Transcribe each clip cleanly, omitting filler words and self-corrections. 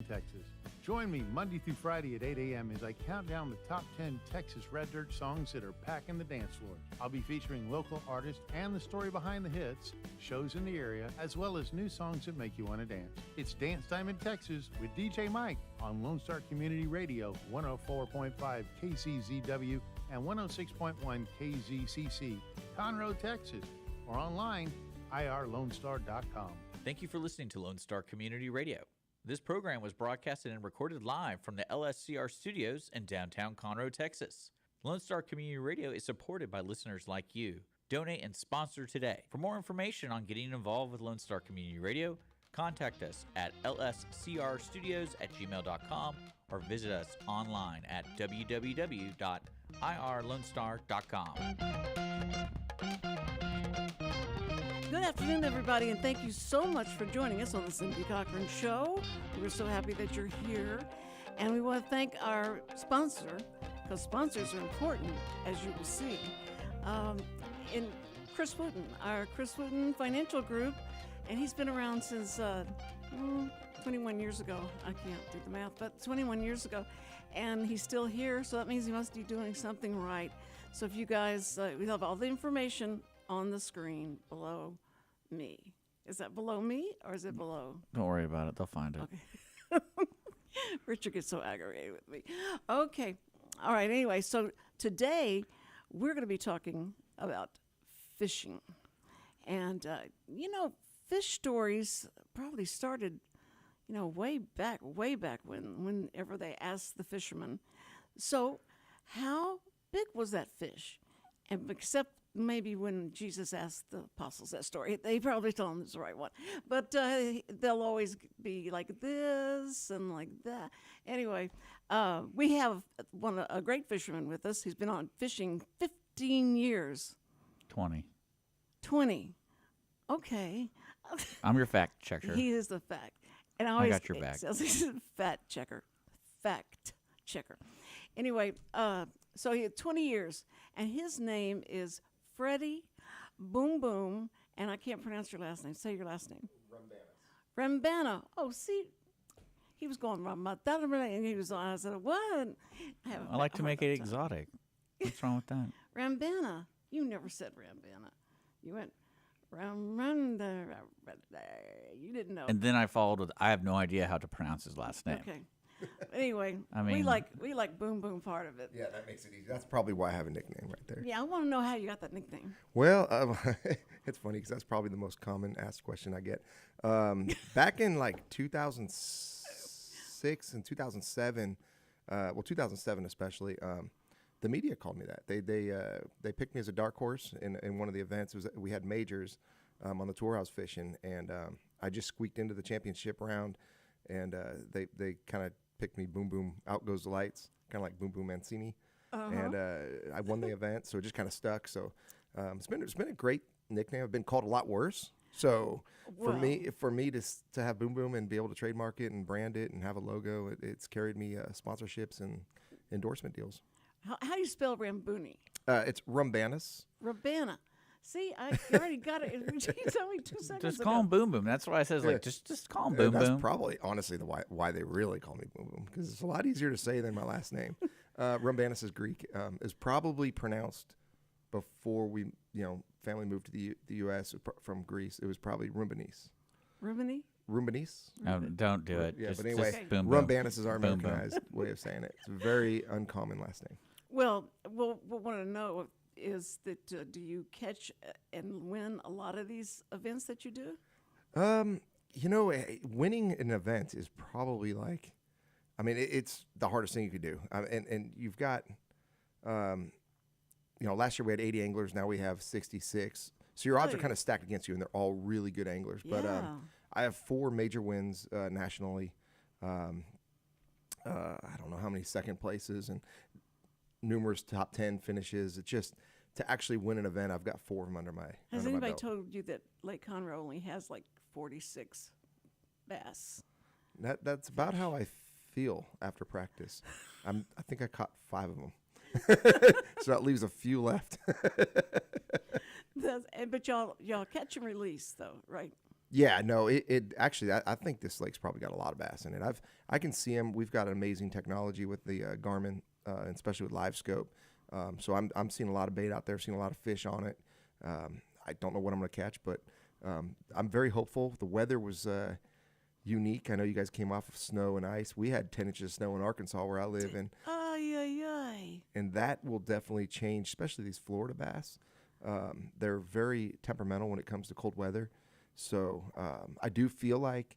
Texas. Join me Monday through Friday at 8 a.m. as I count down the top 10 Texas Red Dirt songs that are packing the dance floor. I'll be featuring local artists and the story behind the hits, shows in the area, as well as new songs that make you want to dance. It's Dance Time in Texas with DJ Mike on Lone Star Community Radio, 104.5 KCZW and 106.1 KZCC, Conroe, Texas, or online, irlonestar.com. Thank you for listening to Lone Star Community Radio. This program was broadcasted and recorded live from the LSCR studios in downtown Conroe, Texas. Lone Star Community Radio is supported by listeners like you. Donate and sponsor today. For more information on getting involved with Lone Star Community Radio, contact us at lscrstudios@gmail.com or visit us online at www.irlonestar.com. Good afternoon, everybody, and thank you so much for joining us on the Cindy Cochran Show. We're so happy that you're here, and we want to thank our sponsor, because sponsors are important, as you will see, in Chris Wootton, our Chris Wootton Financial Group, and he's been around since 21 years ago. I can't do the math, but 21 years ago, and he's still here, so that means he must be doing something right. So if you guys, we have all the information on the screen below me. Is that below me or is it below? Don't worry about it. They'll find it. Okay. Richard gets so aggravated with me. Okay. All right. Anyway, so today we're going to be talking about fishing. And, fish stories probably started, way back whenever they asked the fisherman. So how big was that fish? And except maybe when Jesus asked the apostles that story, they probably told them it's the right one. But they'll always be like this and like that. Anyway, we have a great fisherman with us. He's been on fishing 15 years. 20. 20. Okay. I'm your fact checker. He is the fact. And I got your back. He's a fact checker. Anyway, so he had 20 years, and his name is Freddie Boom Boom, and I can't pronounce your last name. Say your last name. Roumbanis. Oh, see, he was going Roumbanis, and he was on. I said, what? I like to make it exotic. What's wrong with that? Roumbanis. You never said Roumbanis. You went Roumbanis. You didn't know. And then I followed with, I have no idea how to pronounce his last name. Okay. Anyway, I mean, we like Boom Boom part of it. Yeah, that makes it easy. That's probably why I have a nickname right there. Yeah, I want to know how you got that nickname. Well, it's funny because that's probably the most common asked question I get. Back in like 2006 and 2007, 2007 especially, the media called me that. They picked me as a dark horse in one of the events. We had majors on the tour I was fishing, and I just squeaked into the championship round, and they kind of picked me. Boom Boom, out goes the lights, kind of like Boom Boom Mancini. And I won the event, so it just kind of stuck. So it's been a great nickname. I've been called a lot worse. So for me to have Boom Boom and be able to trademark it and brand it and have a logo, it's carried me sponsorships and endorsement deals. How do you spell Rambuni? It's Roumbanis. Roumbanis. See, I already got it. You told me 2 seconds ago. Just call him Boom Boom. That's why I says, like, just call him Boom Boom. That's probably, honestly, why they really call me Boom Boom, because it's a lot easier to say than my last name. Roumbanis is Greek. Is probably pronounced before we, family moved to the U.S. from Greece. It was probably Roumbanis. Roumbanis? Oh, don't do it. Yeah, just, but anyway, just Boom Boom. Roumbanis is our Americanized way of saying it. It's a very uncommon last name. Well, what we want to know is that do you catch and win a lot of these events that you do? Winning an event is probably like, it's the hardest thing you could do. And you've got, last year we had 80 anglers. Now we have 66. So your odds are kind of stacked against you, and they're all really good anglers. Yeah. But I have 4 major wins nationally. I don't know how many second places and numerous top 10 finishes. It's just to actually win an event, I've got 4 of them under my Has under my anybody belt. told you that Lake Conroe only has like 46 bass? That's about how I feel after practice. I think I caught 5 of them. So that leaves a few left. But y'all catch and release though, right? Yeah, no, it actually, I think this lake's probably got a lot of bass in it. I can see them. We've got amazing technology with the Garmin, and especially with Live Scope. So I'm seeing a lot of bait out there, seeing a lot of fish on it. I don't know what I'm going to catch, but I'm very hopeful. The weather was unique. I know you guys came off of snow and ice. We had 10 inches of snow in Arkansas where I live, and and that will definitely change, especially these Florida bass. They're very temperamental when it comes to cold weather. So I do feel like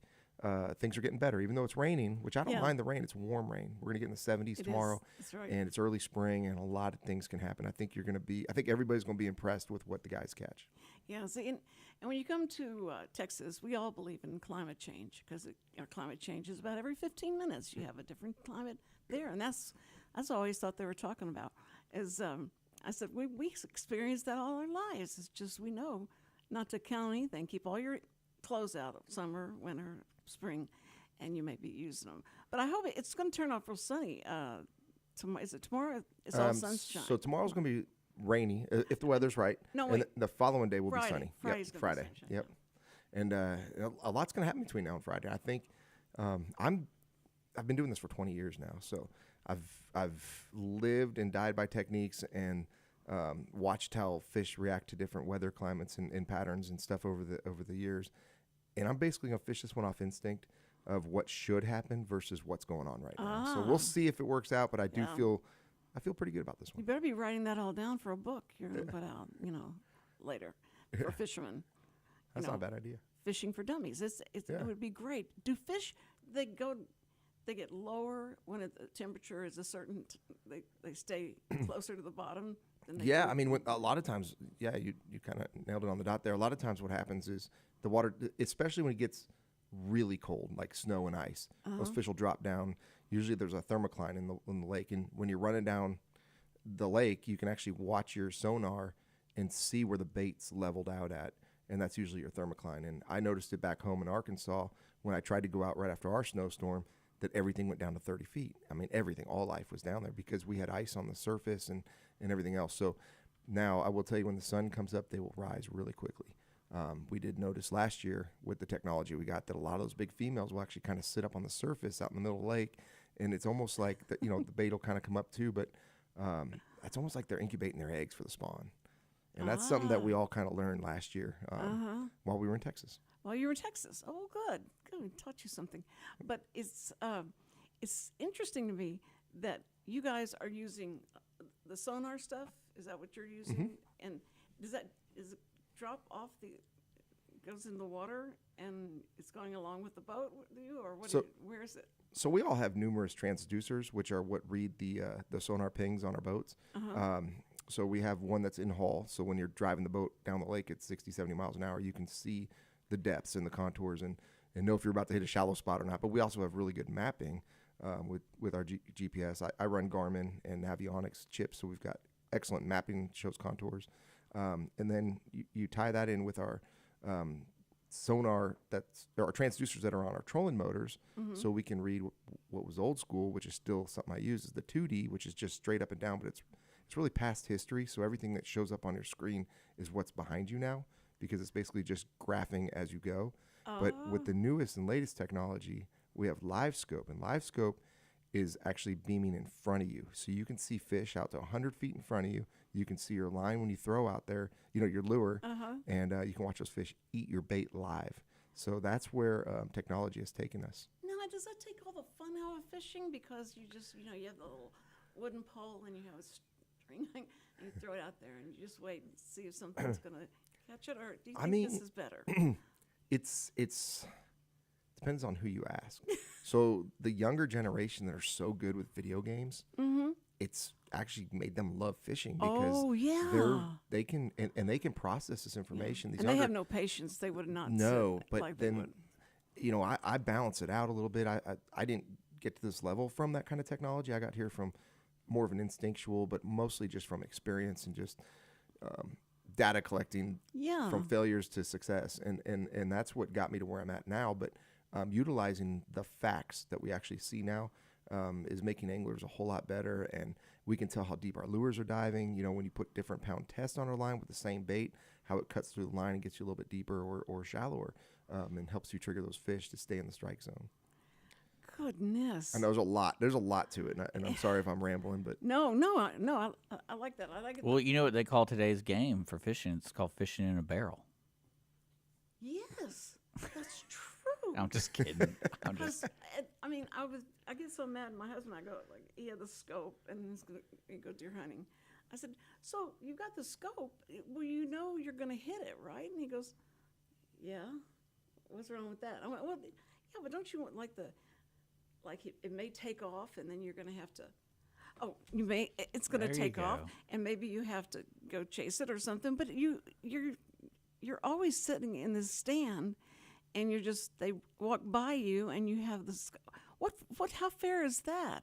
things are getting better, even though it's raining, which I don't mind the rain. It's warm rain. We're going to get in the 70s tomorrow. That's right. And it's early spring, and a lot of things can happen. I think everybody's going to be impressed with what the guys catch. Yeah, see, and when you come to Texas, we all believe in climate change because climate change is about every 15 minutes. You have a different climate there, and that's I always thought they were talking about. I said, we experienced that all our lives. It's just we know not to count anything. Keep all your clothes out of summer, winter, spring, and you may be using them. But I hope it's going to turn out real sunny. Is it tomorrow? It's all sunshine. So tomorrow's going to be rainy if the weather's right. No, and wait. The following day will Friday. be sunny. Friday's Yep, gonna be Friday. sunshine. Yep. And a lot's going to happen between now and Friday. I think I've been doing this for 20 years now, so I've lived and died by techniques and watched how fish react to different weather climates and patterns and stuff over the years. And I'm basically going to fish this one off instinct of what should happen versus what's going on right now. So we'll see if it works out, but I feel pretty good about this You one. better be writing that all down for a book you're going to put out, later for fishermen. That's not a bad idea. Fishing for dummies. It would be great. Do fish, they get lower when the temperature is a certain, they stay closer to the bottom than they do? I mean, a lot of times, you kind of nailed it on the dot there. A lot of times what happens is the water, especially when it gets really cold, like snow and ice, those fish will drop down. Usually there's a thermocline in the lake, and when you're running down the lake, you can actually watch your sonar and see where the bait's leveled out at, and that's usually your thermocline. And I noticed it back home in Arkansas when I tried to go out right after our snowstorm, that everything went down to 30 feet. I mean, everything, all life was down there because we had ice on the surface and everything else. So now I will tell you, when the sun comes up, they will rise really quickly. We did notice last year with the technology we got that a lot of those big females will actually kind of sit up on the surface out in the middle of the lake, and it's almost like the bait will kind of come up too, but it's almost like they're incubating their eggs for the spawn. And that's something that we all kind of learned last year while we were in Texas. Well, you were in Texas. Oh, good. Good. We taught you something. But it's interesting to me that you guys are using the sonar stuff. Is that what you're using? And does it drop off goes in the water and it's going along with the boat with you, or where is it? So we all have numerous transducers, which are what read the sonar pings on our boats. So we have one that's in haul. So when you're driving the boat down the lake at 60, 70 miles an hour, you can see the depths and the contours and know if you're about to hit a shallow spot or not. But we also have really good mapping with our GPS. I run Garmin and Navionics chips, so we've got excellent mapping, shows contours. And then you tie that in with our sonar, our transducers that are on our trolling motors, so we can read what was old school, which is still something I use, is the 2D, which is just straight up and down, but it's really past history. So everything that shows up on your screen is what's behind you now, because it's basically just graphing as you go. But with the newest and latest technology, we have Live Scope, and Live Scope is actually beaming in front of you. So you can see fish out to 100 feet in front of you. You can see your line when you throw out there, your lure, and you can watch those fish eat your bait live. So that's where technology has taken us. Now, does that take all the fun out of fishing? Because you just, you have the little wooden pole and you have a string and you throw it out there and you just wait and see if something's going to catch it, or do you think this is better? It's depends on who you ask. So the younger generation that are so good with video games, it's actually made them love fishing because they can process this information. And they have no patience. They would not. No, but then I balance it out a little bit. I didn't get to this level from that kind of technology. I got here from more of an instinctual, but mostly just from experience and just data collecting from failures to success. And that's what got me to where I'm at now. But utilizing the facts that we actually see now is making anglers a whole lot better. And we can tell how deep our lures are diving. When you put different pound tests on our line with the same bait, how it cuts through the line and gets you a little bit deeper or shallower. and helps you trigger those fish to stay in the strike zone. Goodness. I know there's a lot. There's a lot to it, and I'm sorry if I'm rambling, but No, I like that. I like it. Well, you know what they call today's game for fishing? It's called fishing in a barrel. Yes, that's true. I'm just kidding. I'm just. I get so mad. My husband, I go like, he had the scope, and he go deer hunting. I said, so you got the scope? Well, you know you're going to hit it, right? And he goes, yeah. What's wrong with that? I went, well, yeah, but don't you want it may take off, and then you're going to have to. Oh, it's going to There you take off, go. and maybe you have to go chase it or something. But you're always sitting in this stand, and they walk by you, and you have this. How fair is that?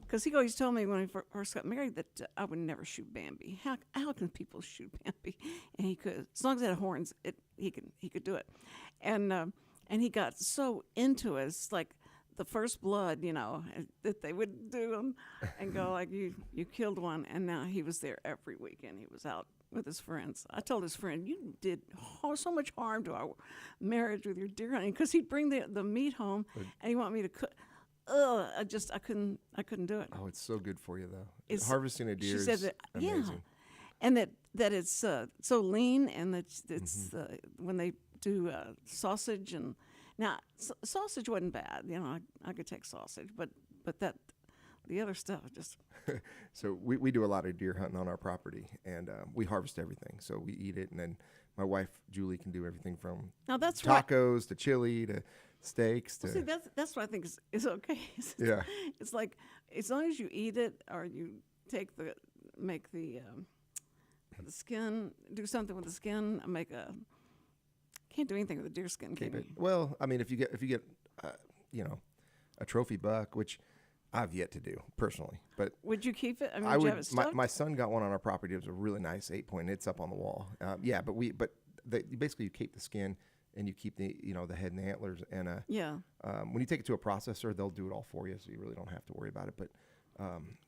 Because he always told me when we first got married that I would never shoot Bambi. How can people shoot Bambi? And he could, as long as it had horns, he could do it. And he got so into it. It's like the first blood, that they would do him and go like, you killed one. And now he was there every weekend. He was out with his friends. I told his friend, you did so much harm to our marriage with your deer hunting, because he'd bring the meat home and he want me to cook. I couldn't do it. oh, it's so good for you though. It's- Harvesting a deer she said is that, amazing. yeah, and that it's so lean, and that it's when they do sausage, and now sausage wasn't bad. I could take sausage, but that the other stuff just. So we do a lot of deer hunting on our property, and we harvest everything. So we eat it, and then my wife Julie can do everything from Now that's right. tacos to chili to steaks to. Well, see, that's what I think is okay. Yeah. It's like, as long as you eat it, or you make the skin, do something with the skin, can't do anything with the deer skin, Keep can it. you? Well, I mean, if you get a trophy buck, which I've yet to do personally, but Would you keep it? I mean, I would you would. have it stuffed? My son got one on our property. It was a really nice 8-point. It's up on the wall. Yeah, but basically you keep the skin and you keep the head and the antlers, and Yeah. when you take it to a processor, they'll do it all for you, so you really don't have to worry about it. But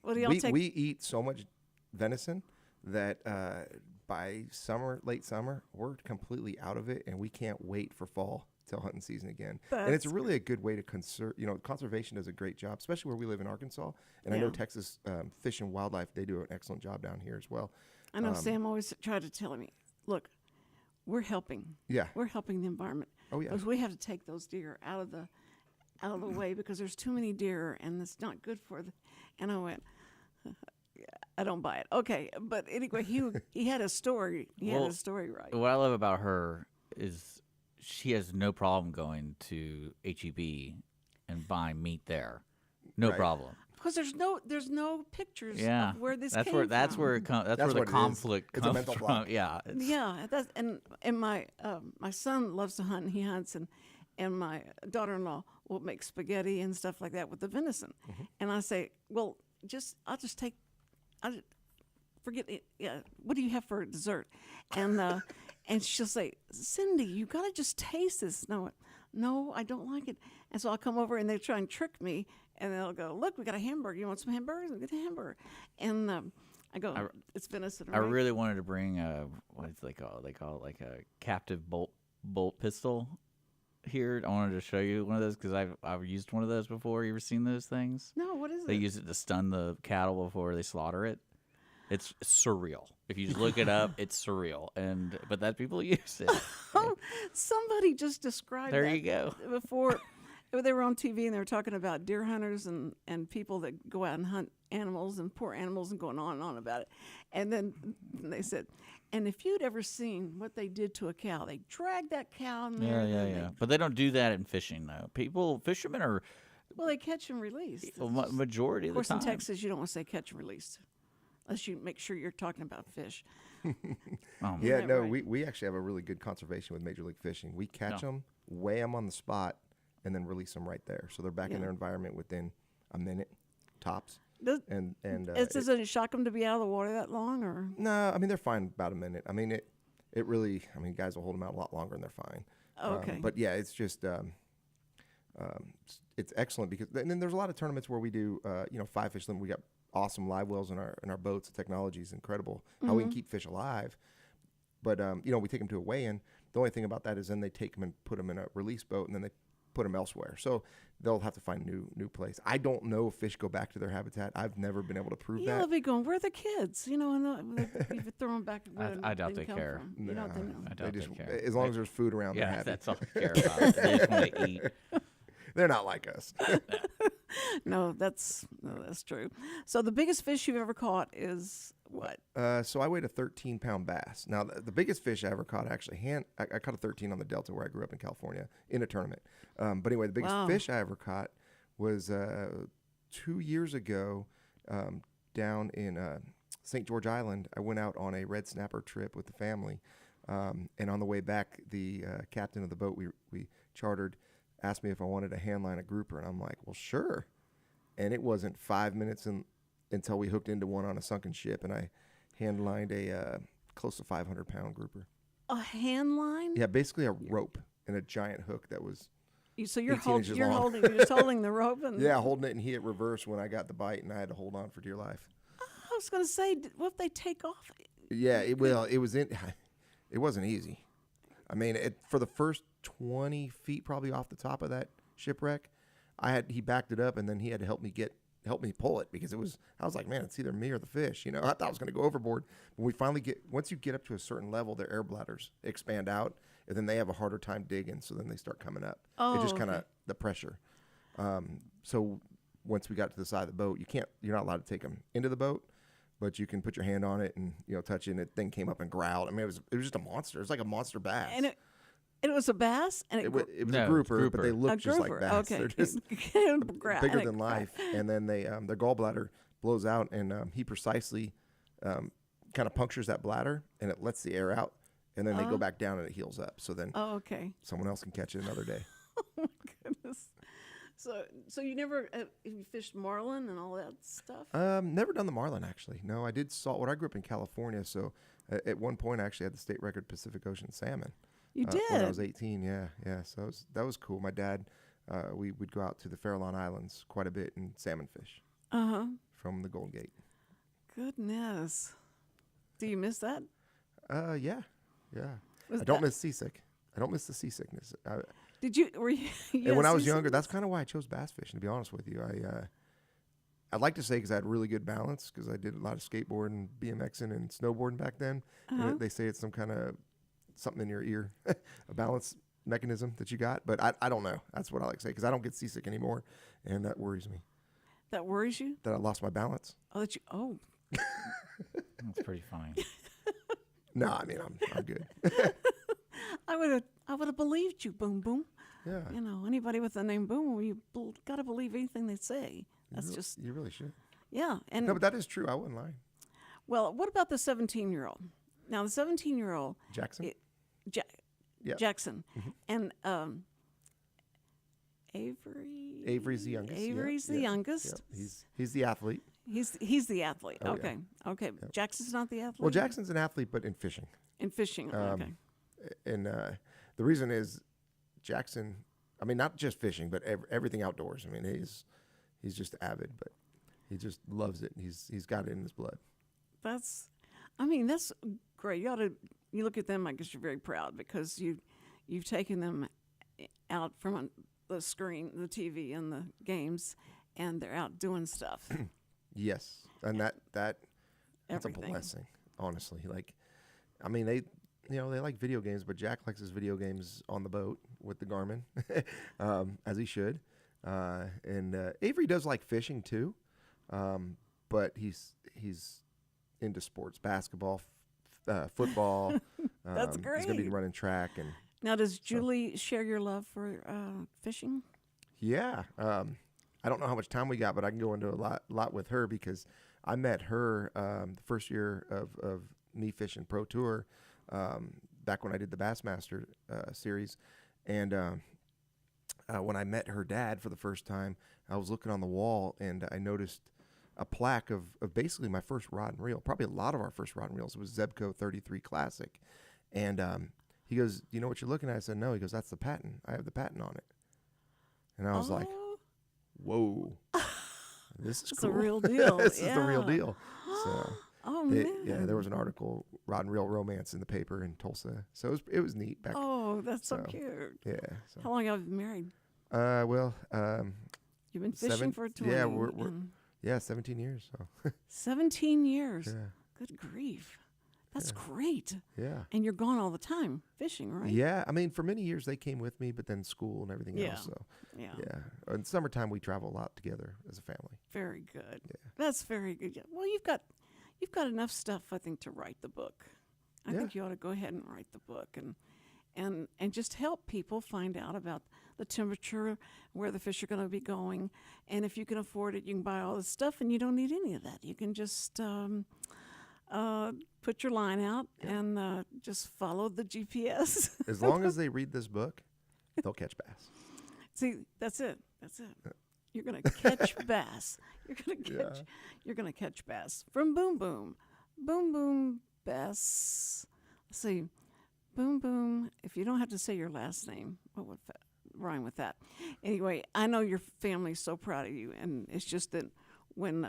Well, do y'all take? we eat so much venison that by late summer, we're completely out of it, and we can't wait for fall till hunting season again. And it's That's really a good way to conserve. Conservation does a great job, especially where we live in Arkansas. And I know Yeah. Texas Fish and Wildlife, they do an excellent job down here as well. I know Sam always tried to tell me, look, we're helping. Yeah. We're helping the environment. Oh, yeah. Because we have to take those deer out of the way, because there's too many deer, and it's not good for the. And I went, I don't buy it. Okay, but anyway, he had a story. He had a story right. What I love about her is she has no problem going to HEB and buying meat there. No Right. problem. Because there's no pictures Yeah, of where this that's came where from. that's where it comes. That's where That's the what it is. conflict It's a comes mental from. block. Yeah, Yeah, and my son loves to hunt, and he hunts, and my daughter-in-law will make spaghetti and stuff like that with the venison. And I say, well, I'll just take, forget it. Yeah, what do you have for dessert? And and she'll say, Cindy, you gotta just taste this. No, I don't like it. And so I'll come over, and they try and trick me, and they'll go, look, we got a hamburger. You want some hamburgers? We get a hamburger. And I go, it's venison. I right? really wanted to bring what do they call it? They call it like a captive bolt pistol. Here, I wanted to show you one of those because I've used one of those before. You ever seen those things? No, what is They it? use it to stun the cattle before they slaughter it. It's surreal. If you just look it up, it's surreal. But that people use it. Oh, somebody just described There that you go. before. They were on TV, and they were talking about deer hunters and people that go out and hunt animals and poor animals, and going on and on about it. And then they said, and if you'd ever seen what they did to a cow, they dragged that cow in there. and then Yeah. But they don't do that in fishing, though. Fishermen are They catch and release. majority Of of the course, time. in Texas, you don't want to say catch and release, unless you make sure you're talking about fish. Oh, Yeah, that no, right? we actually have a really good conservation with Major League Fishing. We catch them, weigh them on the spot, and then release them right there. So they're back in Yeah. their environment within a minute, tops. Does It- it shock them to be out of the water that long, or? No, I mean they're fine about a minute. I mean it really. I mean guys will hold them out a lot longer and they're fine. Oh, okay. But yeah, it's just it's excellent because and then there's a lot of tournaments where we do fly fish limit. We got awesome live wells in our boats. The technology is incredible. How we can keep fish alive. But we take them to a weigh-in, The only thing about that is then they take them and put them in a release boat, and then they put them elsewhere. So they'll have to find new place. I don't know if fish go back to their habitat. I've never been able to prove Yeah, that. they'll be going, where are the kids? You know, and if you throw them back where I doubt they they come care. from. You don't think I They doubt just, they care. as long as there's food around, they're Yeah, happy. that's all they care about. They just want to eat. They're not like us. No, that's true. So the biggest fish you've ever caught is what? So I weighed a 13-pound bass. Now, the biggest fish I ever caught, actually, I caught a 13 on the Delta where I grew up in California in a tournament. But anyway, the biggest Wow. fish I ever caught was 2 years ago down in St. George Island. I went out on a red snapper trip with the family. And on the way back, the captain of the boat we chartered asked me if I wanted to handline a grouper. And I'm like, well, sure. And it wasn't 5 minutes until we hooked into one on a sunken ship, and I handlined a close to 500-pound grouper. A hand line? Yeah, basically a rope and a giant hook that was So you're 18 inches you're long. just holding the rope and holding it, and he hit reverse when I got the bite, and I had to hold on for dear life. I was going to say, what if they take off? Yeah, it wasn't easy. I mean, for the first 20 feet probably off the top of that shipwreck, he backed it up, and then he had to help me pull it because I was like, man, it's either me or the fish. You know, I thought I was going to go overboard. But we finally once you get up to a certain level, their air bladders expand out, and then they have a harder time digging. So then they start coming up. Oh, it just kind of okay. the pressure. So once we got to the side of the boat, you're not allowed to take them into the boat, but you can put your hand on it and touch it. And the thing came up and growled. I mean, it was just a monster. It was like a monster bass. And it was a bass, and It was No, a grouper, it's but they grouper. look a just like grouper. bass. Okay, They're just bigger than life. And then their gallbladder blows out, and he precisely kind of punctures that bladder, and it lets the air out, and then they go back down and it heals up. So then Oh, okay. someone else can catch it another day. Oh my goodness. So you never you fished marlin and all that stuff? Never done the marlin, actually. No, I did saltwater. I grew up in California, so at one point I actually had the state record Pacific Ocean salmon. You did? When I was 18, yeah. So that was cool. My dad, we would go out to the Farallon Islands quite a bit and salmon fish from the Golden Gate. Goodness. Do you miss that? Yeah. Was I don't that- miss seasick. I don't miss the seasickness. Were you? And when I was seasick? younger, that's kind of why I chose bass fishing, to be honest with you. I'd like to say because I had really good balance because I did a lot of skateboarding, BMXing, and snowboarding back then. And they say it's some kind of something in your ear, a balance mechanism that you got. But I don't know. That's what I like to say because I don't get seasick anymore, and that worries me. That worries you? That I lost my balance. Oh, That's pretty funny. No, I mean I'm good. I would have believed you, Boom Boom. Yeah. You know, anybody with the name Boom, you got to believe anything they say. That's just You really should. yeah. And No, but that is true. I wouldn't lie. well, what about the 17-year-old? Now the 17-year-old Jackson. Yeah. Jackson and Avery's the youngest. Avery's the youngest. Yeah. He's the athlete. He's the athlete. Oh, okay. yeah. Okay. Jackson's not the athlete. Well, Jackson's an athlete, but in fishing. in fishing. Okay. And the reason is Jackson. I mean, not just fishing, but everything outdoors. I mean, he's just avid, but he just loves it. He's got it in his blood. That's great. You look at them. I guess you're very proud because you've taken them out from the screen, the TV, and the games, and they're out doing stuff. Yes, and that's a Everything. blessing, honestly. Like, I mean, they like video games, but Jack likes his video games on the boat with the Garmin, as he should. And Avery does like fishing too, but he's into sports, basketball, football. That's He's going to be great. running track, and Now, does Julie share your love for fishing? yeah. I don't know how much time we got, but I can go into a lot with her because I met her the first year of me fishing Pro Tour back when I did the Bassmaster series. And when I met her dad for the first time, I was looking on the wall and I noticed a plaque of basically my first rod and reel, probably a lot of our first rod and reels. It was Zebco 33 Classic. And he goes, "Do you know what you're looking at?" I said, "No." He goes, "That's the patent. I have the patent on it." And I was like, whoa, this is It's cool. a real deal. This is the real Yeah. deal. So Oh, Yeah, man. there was an article, Rod and Reel Romance, in the paper in Tulsa. So it was neat back. Oh, that's so so, cute. Yeah. So. How long have you been married? Well, You've been fishing for 20. Yeah, we're 17 years. So 17 years. yeah, Good grief. That's great. yeah, And you're gone all the time fishing, right? yeah. I mean, for many years they came with me, but then school and everything Yeah. else. So Yeah. yeah. In summertime we travel a lot together as a family. Very good. Yeah. That's very good. Yeah. Well, you've got enough stuff, I think, to write the book. I Yeah. think you ought to go ahead and write the book and just help people find out about the temperature, where the fish are going to be going, and if you can afford it, you can buy all this stuff, and you don't need any of that. You can just put your line out and just follow the GPS. As long as they read this book, they'll catch bass. See, that's it. That's it. You're gonna catch bass. You're gonna catch bass from Boom Boom. Boom Boom Bass. Let's see. Boom Boom. If you don't have to say your last name, what would rhyme with that? Anyway, I know your family's so proud of you, and it's just that when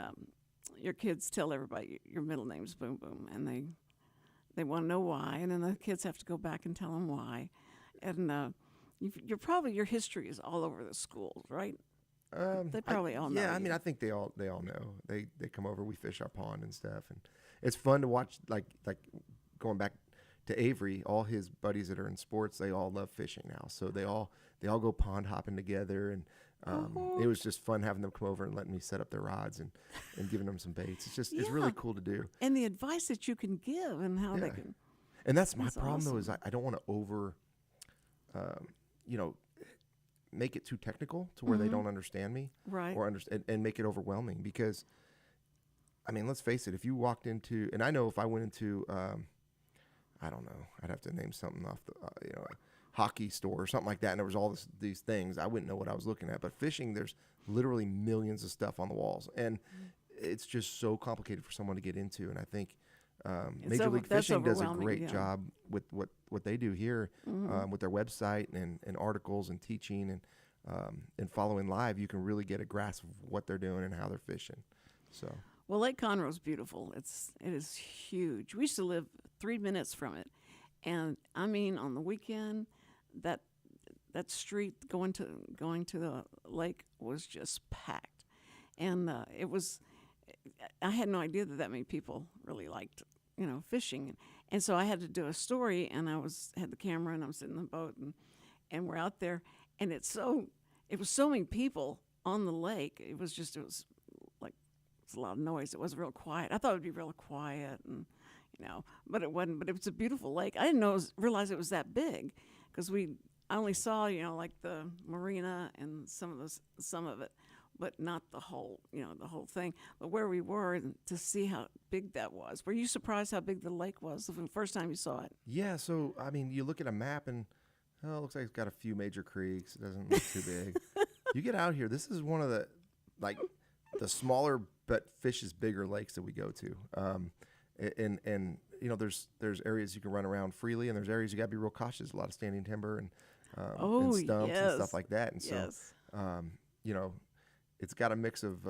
your kids tell everybody your middle name's Boom Boom, and they want to know why, and then the kids have to go back and tell them why, and your history is all over the schools, right? They probably all know. Yeah, I you. mean, I think they all know. They come over, we fish our pond and stuff, and it's fun to watch. Like going back to Avery, all his buddies that are in sports, they all love fishing now. So they all go pond hopping together, and it was just fun having them come over and letting me set up their rods and giving them some baits. It's really cool to do. And the advice that you can give and how they can. And that's my That's problem though, is awesome. I don't want to over, make it too technical to where they don't understand me, Right. or and make it overwhelming. Because, I mean, let's face it. If you walked into, and I know if I went into, I don't know, I'd have to name something off the, a hockey store or something like that, and there was all these things, I wouldn't know what I was looking at. But fishing, there's literally millions of stuff on the walls, and it's just so complicated for someone to get into. And I think Major League that's Fishing does a overwhelming, great yeah. job with what they do here, with their website and articles and teaching and following live. You can really get a grasp of what they're doing and how they're fishing. So Well, Lake Conroe is beautiful. It is huge. We used to live 3 minutes from it, and I mean, on the weekend, that street going to the lake was just packed, and it was. I had no idea that many people really liked fishing, and so I had to do a story, and had the camera, and I was sitting in the boat, and we're out there, and it was so many people on the lake. It was a lot of noise. It wasn't real quiet. I thought it would be real quiet, and but it wasn't. But it was a beautiful lake. I didn't realize it was that big, because I only saw like the marina and some of it, but not the whole thing. But where we were, and to see how big that was. Were you surprised how big the lake was the first time you saw it? yeah, so I mean, you look at a map and it looks like it's got a few major creeks. It doesn't look too big. You get out here, this is one of the smaller but fishes bigger lakes that we go to. And there's areas you can run around freely, and there's areas you got to be real cautious. A lot of standing timber and stumps and stuff like that. And yes. so it's got a mix of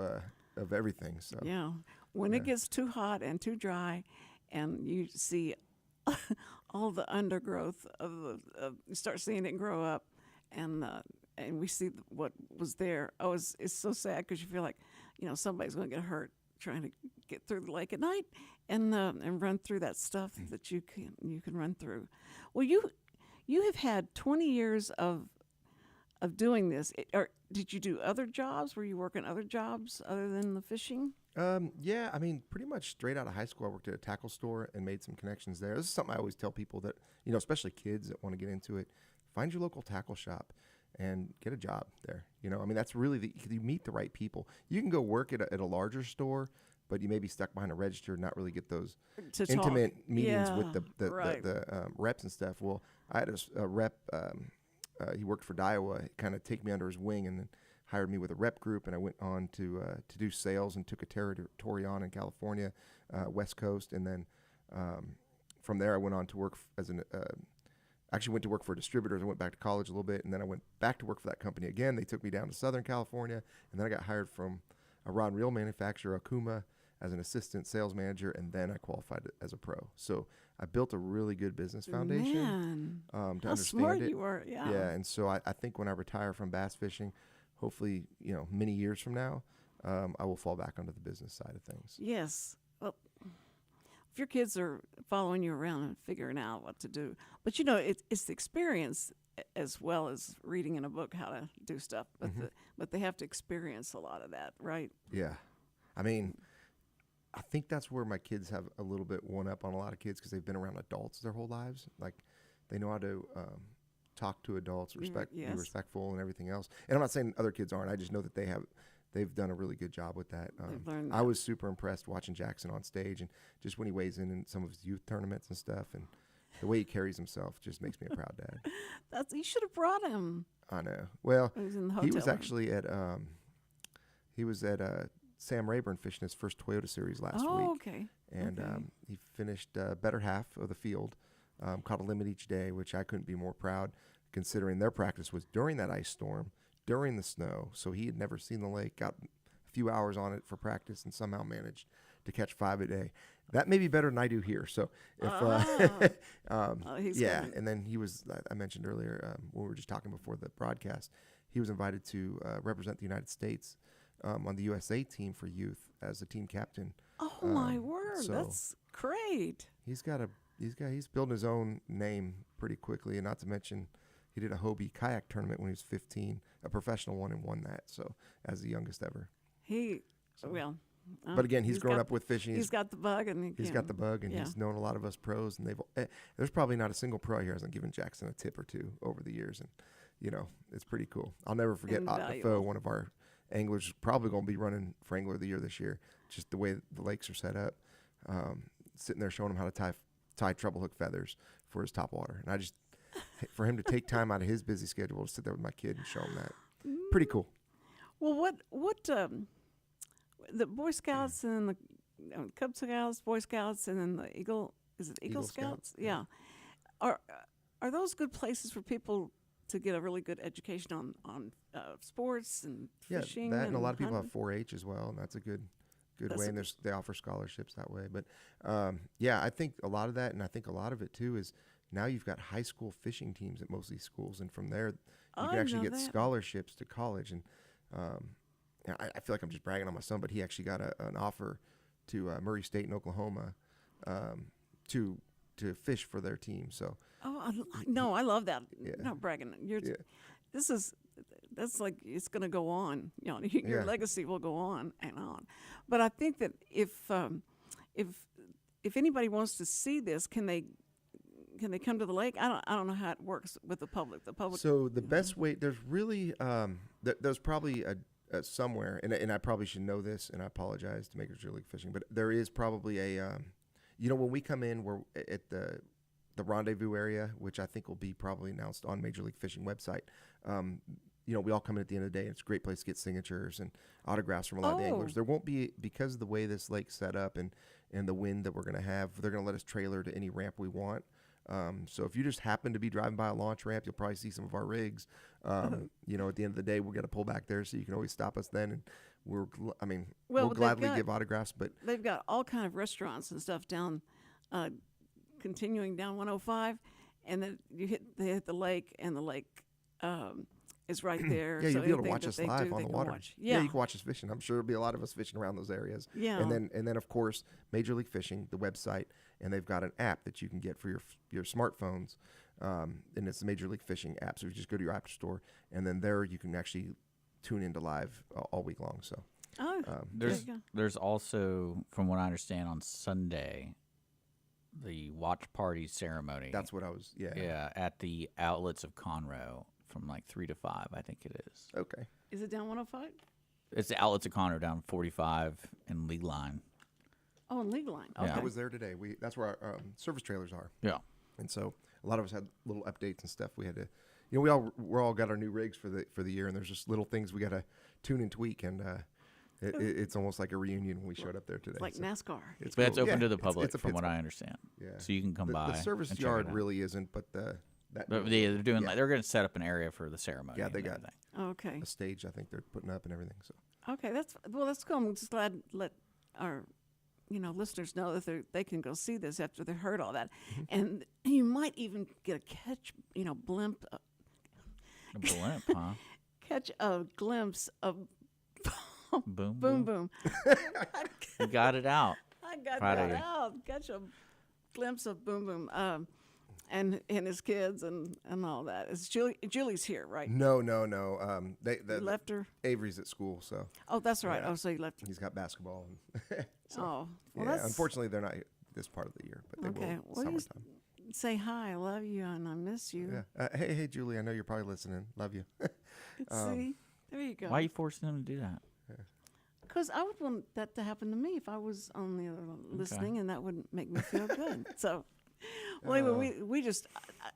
everything. So Yeah. When it gets too hot and too dry, and you see all the undergrowth you start seeing it grow up, and we see what was there. Oh, it's so sad, because you feel like somebody's going to get hurt trying to get through the lake at night and run through that stuff that you can run through. Well, you have had 20 years of doing this. Or did you do other jobs? Were you working other jobs other than the fishing? Yeah, I mean, pretty much straight out of high school, I worked at a tackle store and made some connections there. This is something I always tell people that, especially kids that want to get into it, find your local tackle shop and get a job there. I mean, that's really you meet the right people. You can go work at a larger store, but you may be stuck behind a register and not really get those To intimate talk. meetings Yeah, with right. the reps and stuff. Well, I had a rep, he worked for Daiwa, kind of take me under his wing, and then hired me with a rep group, and I went on to do sales and took a territory on in California, West Coast, and then from there I went on to work actually went to work for distributors. I went back to college a little bit, and then I went back to work for that company again. They took me down to Southern California, and then I got hired from a rod and reel manufacturer, Akuma, as an assistant sales manager, and then I qualified as a pro. So I built a really good business foundation Man, to how understand smart it. you were. Yeah. Yeah, and so I think when I retire from bass fishing, hopefully, many years from now, I will fall back onto the business side of things. Yes. Well, if your kids are following you around and figuring out what to do, but it's the experience as well as reading in a book how to do stuff. But but they have to experience a lot of that, right? Yeah, I mean, I think that's where my kids have a little bit one up on a lot of kids because they've been around adults their whole lives. Like, they know how to talk to adults, be yes. respectful, and everything else. And I'm not saying other kids aren't. I just know that they've done a really good job with that. They've learned I that. was super impressed watching Jackson on stage, and just when he weighs in some of his youth tournaments and stuff, and the way he carries himself just makes me a proud dad. You should have brought him. I know. Well, He was in the he hotel was room. actually at Sam Rayburn fishing his first Toyota Series last Oh, week. okay. And Okay. he finished better half of the field, caught a limit each day, which I couldn't be more proud, considering their practice was during that ice storm, during the snow. So he had never seen the lake, got a few hours on it for practice, and somehow managed to catch 5 a day. That may be better than I do here. So if He's yeah, good. and then he was, I mentioned earlier when we were just talking before the broadcast, he was invited to represent the United States on the USA team for youth as a team captain. Oh my word, so that's great. he's building his own name pretty quickly, and not to mention he did a Hobie kayak tournament when he was 15, a professional one, and won that. So as the youngest ever. But again, he's grown up with fishing. He's got the bug, and He's got the bug, and yeah. he's known a lot of us pros, and there's probably not a single pro here hasn't given Jackson a tip or two over the years, and it's pretty cool. I'll never forget Ott Invaluable. Defoe, one of our anglers, is probably going to be running for Angler of the Year this year. Just the way the lakes are set up, sitting there showing him how to tie treble hook feathers for his top water, and for him to take time out of his busy schedule to sit there with my kid and show him that, pretty cool. Well, what the Boy Scouts and the Cub Scouts, Boy Scouts, and then the Eagle Eagle Scouts? Scouts, Yeah. Are those good places for people to get a really good education on sports and fishing? Yeah, that and a lot of people hunting? have 4-H as well, and that's a good That's way. a And they offer scholarships that way. But I think a lot of that, and I think a lot of it too, is now you've got high school fishing teams at most of these schools, and from there you I can actually know get that. scholarships to college. And I feel like I'm just bragging on my son, but he actually got an offer to Murray State in Oklahoma to fish for their team. So No, I love that. Yeah. Not bragging. Yeah. That's like it's going to go on. Your Yeah. legacy will go on and on. But I think that if anybody wants to see this, can they come to the lake? I don't know how it works with the public. So the best way, there's really there's probably a somewhere, and I probably should know this, and I apologize to Major League Fishing, but there is probably a when we come in, we're at the rendezvous area, which I think will be probably announced on Major League Fishing website. We all come in at the end of the day, and it's a great place to get signatures and autographs from a lot of the anglers. There won't be, because of the way this lake's set up and the wind that we're going to have, they're going to let us trailer to any ramp we want. So if you just happen to be driving by a launch ramp, you'll probably see some of our rigs. At the end of the day, we're going to pull back there, so you can always stop us then. And we'll gladly give autographs. But they've got all kind of restaurants and stuff down, continuing down 105, and then they hit the lake, and the lake is right there. yeah, so you'll be able to anything watch that us they live do, on they the can water. watch. Yeah, you can watch us fishing. I'm sure there'll be a lot of us fishing around those areas. Yeah. And then of course, Major League Fishing, the website, and they've got an app that you can get for your smartphones, and it's the Major League Fishing app. So you just go to your app store, and then there you can actually tune into live all week long. So there you go. There's also, from what I understand, on Sunday, the watch party ceremony. that's what I was. Yeah, at the outlets of Conroe from like 3 to 5, I think it is. Okay. Is it down 105? It's the outlets of Conroe down 45 in League Line. Oh, in League Line. Okay. Yeah. I was there today. That's where our service trailers are. Yeah. And so a lot of us had little updates and stuff. We had to, we're all got our new rigs for the year, and there's just little things we got to tune and tweak, and it's almost like a reunion when we showed up there today. It's like So NASCAR. it's But it's cool. open Yeah, to the public, it's a from what Pittsburgh. I understand. Yeah. So you can come by. The service and check yard it out. really isn't, but they're doing yeah. they're going to set up an area for the ceremony. Yeah, they and got everything. Okay. a stage I think they're putting up and everything. So Okay, that's cool. I'm just glad let our listeners know that they can go see this after they heard all that, and you might even get a blimp. A blimp, huh? Catch a glimpse of Boom, boom boom. You got it out. I got Proud of that you. out. Catch a glimpse of boom boom. And his kids and all that. Is Julie's here, right? No. You left her. Avery's at school, so Oh, that's right. Yeah. Oh, so you left her. he's got basketball. And Oh, well, yeah, that's unfortunately, they're not this part of the year, but they okay. will Well, you summertime. say hi. I love you and I miss you. Yeah. Hey, Julie. I know you're probably listening. Love you. See, there you go. Why are you forcing him to do that? Because I would want that to happen to me if I was on the other listening, and that would make me feel good. So, well, anyway, we just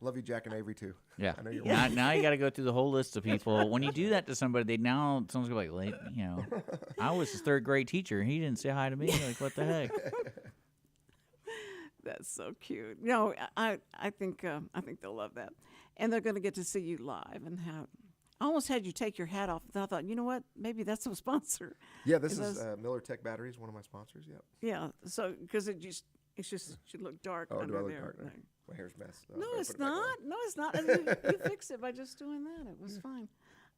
Love you, Jack and Avery too. Yeah. I know you're. Now you got to go through the whole list of people. When you do that to somebody, someone's gonna be like, I was his third grade teacher. He didn't say hi to me. Like, what the heck? that's so cute. No, I think they'll love that, and they're going to get to see you live and how. I almost had you take your hat off, and I thought, you know what? Maybe that's a sponsor. Yeah, this It is does. Miller Tech Batteries, one of my sponsors. Yep. Yeah. So because it should look dark Oh, do under I look there. dark now? My hair's messed. No, Better it's put it back on. not. No, it's not. And you fixed it by just doing that. It was fine.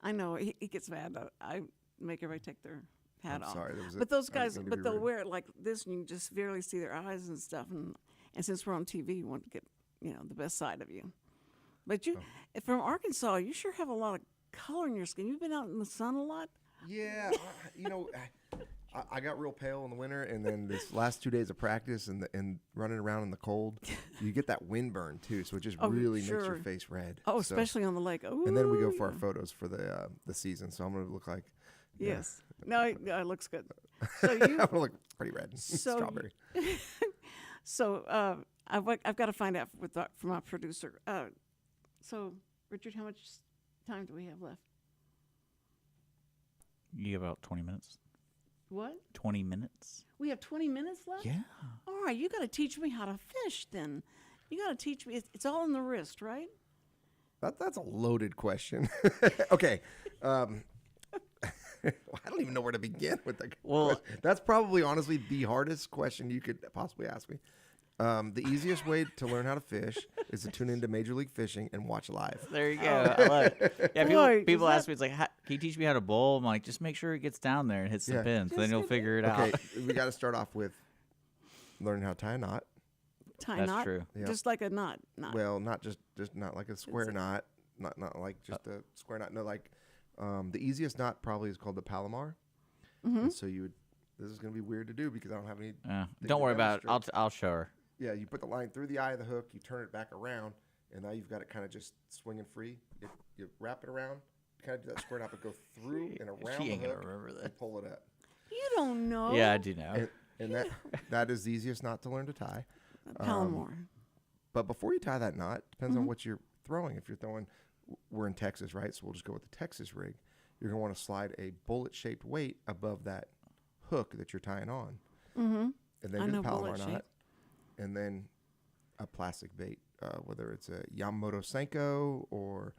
I know he gets mad. I make everybody take their hat I'm off. sorry. But those I didn't guys, mean to but be they'll rude. wear it like this, and you can just barely see their eyes and stuff. And since we're on TV, you want to get the best side of you. But you, from Arkansas, you sure have a lot of color in your skin. You've been out in the sun a lot. Yeah, I got real pale in the winter, and then this last 2 days of practice and running around in the cold, you get that wind burn too. So it just really makes your sure. face red. Oh, So- especially on the lake. Ooh, and then we go for our photos for the season. So I'm gonna look like Yes. No, it looks good. So I'm you. gonna look pretty red. So Strawberry. So I've got to find out from our producer. So Richard, how much time do we have left? You have about 20 minutes. What? 20 minutes? We have 20 minutes left? Yeah. All right, you got to teach me how to fish then. You got to teach me. It's all in the wrist, right? That's a loaded question. Okay. I don't even know where to begin with that. Well- question. That's probably honestly the hardest question you could possibly ask me. The easiest way to learn how to fish is to tune into Major League Fishing and watch live. There you go. I love it. Yeah, Boy, people does ask me, it's like, can you teach me how to bowl? I'm like, just make sure it gets down there and hits Yeah. the pins. Then Just you'll get figure it Okay, out. we got to start off with learning how to tie a knot. Tie That's knot. true. Yeah. Just like a knot. Well, not just not like a square knot, not like just a square knot. No, like the easiest knot probably is called the Palomar. And so you would. This is gonna be weird to do because I don't have any. Don't to worry about it. demonstrate. I'll show her. Yeah, you put the line through the eye of the hook, you turn it back around, and now you've got it kind of just swinging free. You wrap it around, kind of do that square knot, but go through and around She the ain't gonna hook remember that. and pull it up. You don't know. Yeah, I do know. And that is the easiest knot to learn to tie. Palomar. But before you tie that knot, depends on what you're throwing. If you're throwing, we're in Texas, right? So we'll just go with the Texas rig. You're going to want to slide a bullet-shaped weight above that hook that you're tying on. And then I do know the Palomar bullet knot. shape. And then a plastic bait, whether it's a Yamamoto Senko or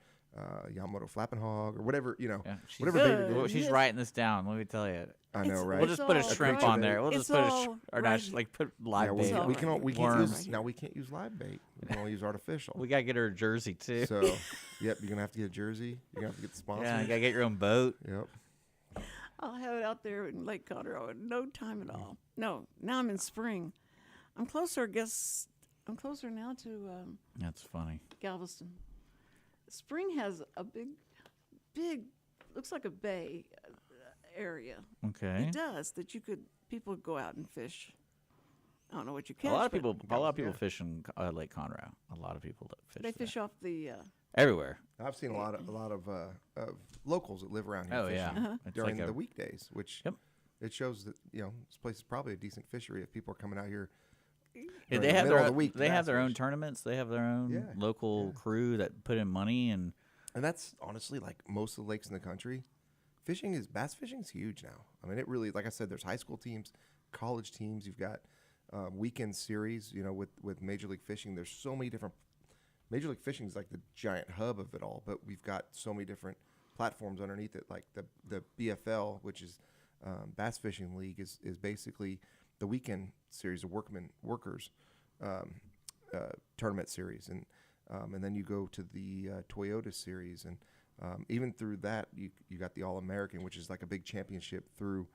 Yamamoto Flapping Hog or whatever, Yeah, whatever bait it Well, is. she's Yes. writing this down. Let me tell you. I know, It's- right? We'll just put a all shrimp right. on there. We'll just It's put all or right. not like put live Yeah, bait. all we right. can we can't Worms. use now we can't use live bait. We can only use artificial. We gotta get her a jersey too. So, yep, you're gonna have to get a jersey. You're gonna have to get the sponsor. Yeah, you gotta get your own boat. Yep. I'll have it out there in Lake Conroe in no time at all. No, now I'm in spring. I'm closer, I'm closer now to That's funny. Galveston. Spring has a big, looks like a bay area. Okay. It does that people would go out and fish. I don't know what you A catch. lot of but people fish in Lake Conroe. A lot of people that fish. They there. fish off the. everywhere. I've seen a lot of locals that live around here Oh yeah. fishing It's during like the weekdays, which Yep. it shows that this place is probably a decent fishery if people are coming out here. Yeah, during they the have middle their of the week to they have bass their own fish. tournaments. They have their own Yeah, local crew that put in money and And that's honestly like most of the lakes in the country. Bass fishing is huge now. I mean, it really, like I said, there's high school teams, college teams. You've got weekend series, with Major League Fishing. There's so many different. Major League Fishing is like the giant hub of it all, but we've got so many different platforms underneath it. Like the BFL, which is Bass Fishing League, is basically the weekend series, the workers tournament series, and then you go to the Toyota series, and even through that, you got the All-American, which is like a big championship through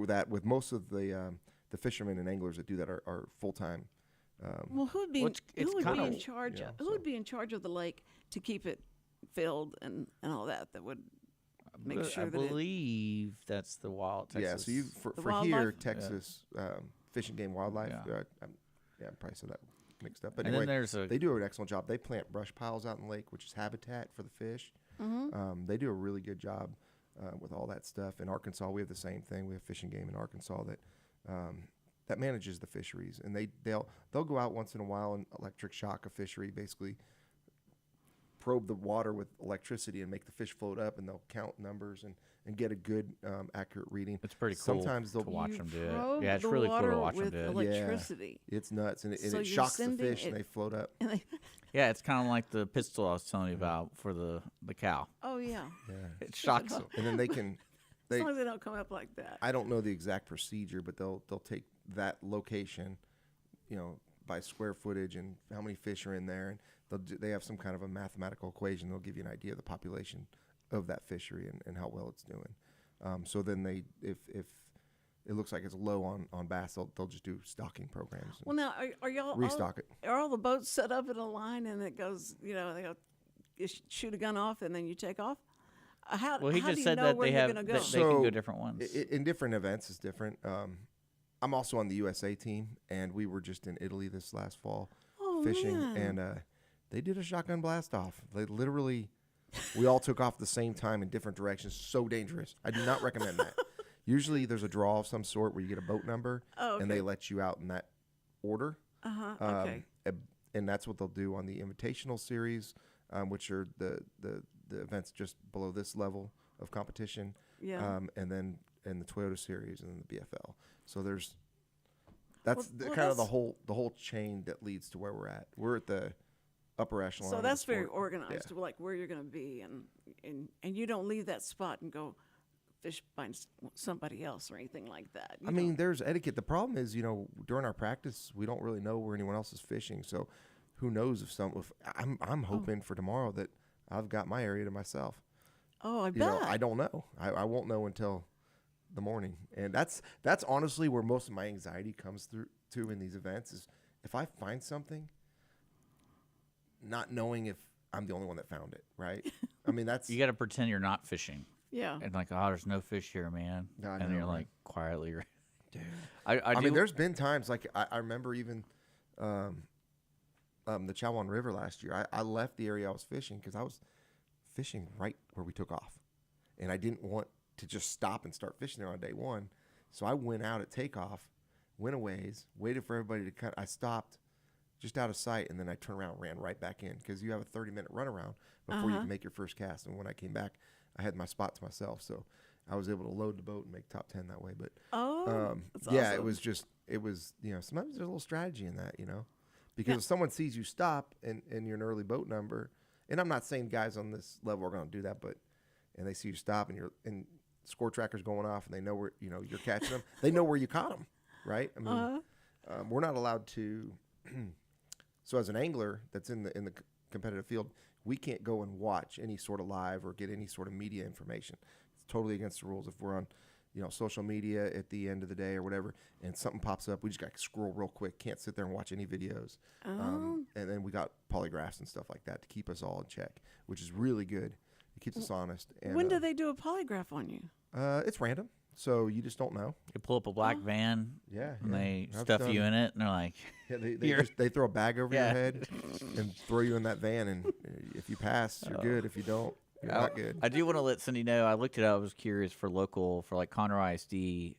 that. With most of the fishermen and anglers that do that are full time. Well, who would be Well, it's who would be kinda- in charge? yeah, Who would be in charge of the lake to keep it filled and all that? That would make sure I that it. believe that's the Wild Texas. Yeah, so you for The here, wildlife? Texas Fish and Game Wildlife. Yeah. I'm probably said that mixed up. But And anyway, then there's they do an excellent job. They plant brush piles out in the lake, which is habitat for the fish. They do a really good job with all that stuff. In Arkansas, we have the same thing. We have Fish and Game in Arkansas that manages the fisheries, and they'll go out once in a while and electric shock a fishery, basically probe the water with electricity and make the fish float up, and they'll count numbers and get a good accurate reading. It's pretty cool. Sometimes they'll to watch You them do probe it. Yeah, it's the really cool to water watch them with do it. electricity. It's nuts, and So it you're shocks the sending fish, and it- they float up. And they, Yeah, it's kind of like the pistol I was telling you about for the cow. oh yeah, Yeah, It shocks them. and then they can. as long as they don't come up like that. I don't know the exact procedure, but they'll take that location, by square footage and how many fish are in there, and they have some kind of a mathematical equation. They'll give you an idea of the population of that fishery and how well it's doing. So then if it looks like it's low on bass, they'll just do stocking programs. Well, now are y'all Restock it. Are all the boats set up in a line and it goes? They go, you shoot a gun off and then you take off. Well, he how just do you said know that where they you're have gonna go? they can go So, different ones. In different events, it's different. I'm also on the USA team, and we were just in Italy this last fall fishing, man. and they did a shotgun blast off. They literally, we all took off at the same time in different directions. So dangerous. I do not recommend that. Usually there's a draw of some sort where you get a boat number, and they let you out in that order. Okay. And that's what they'll do on the Invitational Series, which are the events just below this level of competition. Yeah. And then in the Toyota Series and then the BFL. So that's Well, kind of that's- the whole chain that leads to where we're at. We're at the upper echelon. So of the that's very sport. organized, like where you're going to be, and you don't leave that spot and go fish by somebody else or anything like that. I mean, there's etiquette. The problem is, during our practice, we don't really know where anyone else is fishing. So who knows if I'm hoping for tomorrow that I've got my area to myself. Oh, I You bet. know, I don't know. I won't know until the morning, and that's honestly where most of my anxiety comes through to in these events is if I find something, not knowing if I'm the only one that found it. Right? I mean, that's You got to pretend you're not fishing, yeah. and like, oh, there's no fish here, man. I And know, you're right? like quietly. Dude. I mean, do- there's been times like I remember even the Chowan River last year. I left the area I was fishing because I was fishing right where we took off, and I didn't want to just stop and start fishing there on day one. So I went out at takeoff, went a ways, waited for everybody to cut. I stopped just out of sight, and then I turned around and ran right back in because you have a 30-minute runaround before you can make your first cast. And when I came back, I had my spot to myself. So I was able to load the boat and make top 10 that way. But That's yeah, awesome. it was sometimes there's a little strategy in that, because if someone sees you stop and you're an early boat number, and I'm not saying guys on this level are going to do that, and they see you stop and score tracker's going off and they know where you're catching them, they know where you caught them, right? I mean, we're not allowed to. So as an angler that's in the competitive field, we can't go and watch any sort of live or get any sort of media information. It's totally against the rules. If we're on, social media at the end of the day or whatever, and something pops up, we just got to scroll real quick. Can't sit there and watch any videos. And then we got polygraphs and stuff like that to keep us all in check, which is really good. It keeps us honest. And, When do they do a polygraph on you? It's random, so you just don't know. You pull up a black van, Yeah, and they I've stuff done- you in it, and they're like, Yeah, You're- they throw a bag over your Yeah. head and throw you in that van, and if you pass, you're good. If you don't, you're not good. I do want to let Cindy know. I looked it up. I was curious for like Conroe ISD.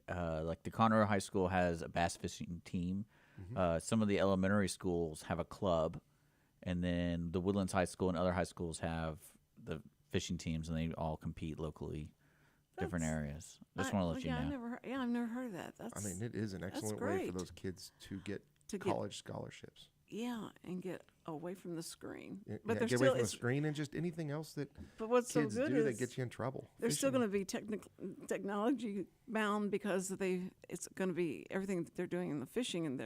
Like the Conroe High School has a bass fishing team. Some of the elementary schools have a club, and then the Woodlands High School and other high schools have the fishing teams, and they all compete locally, different areas. Just want to let you know. I've never heard of that. I mean, it is an excellent way for great. those kids to get To get- college scholarships. and get away from the screen. Yeah, But yeah, they're get still away from the it's, screen and just anything else that but what's so kids good do that is gets you in trouble. they're still Fishing- going to be technology bound because it's going to be everything that they're doing in the fishing, and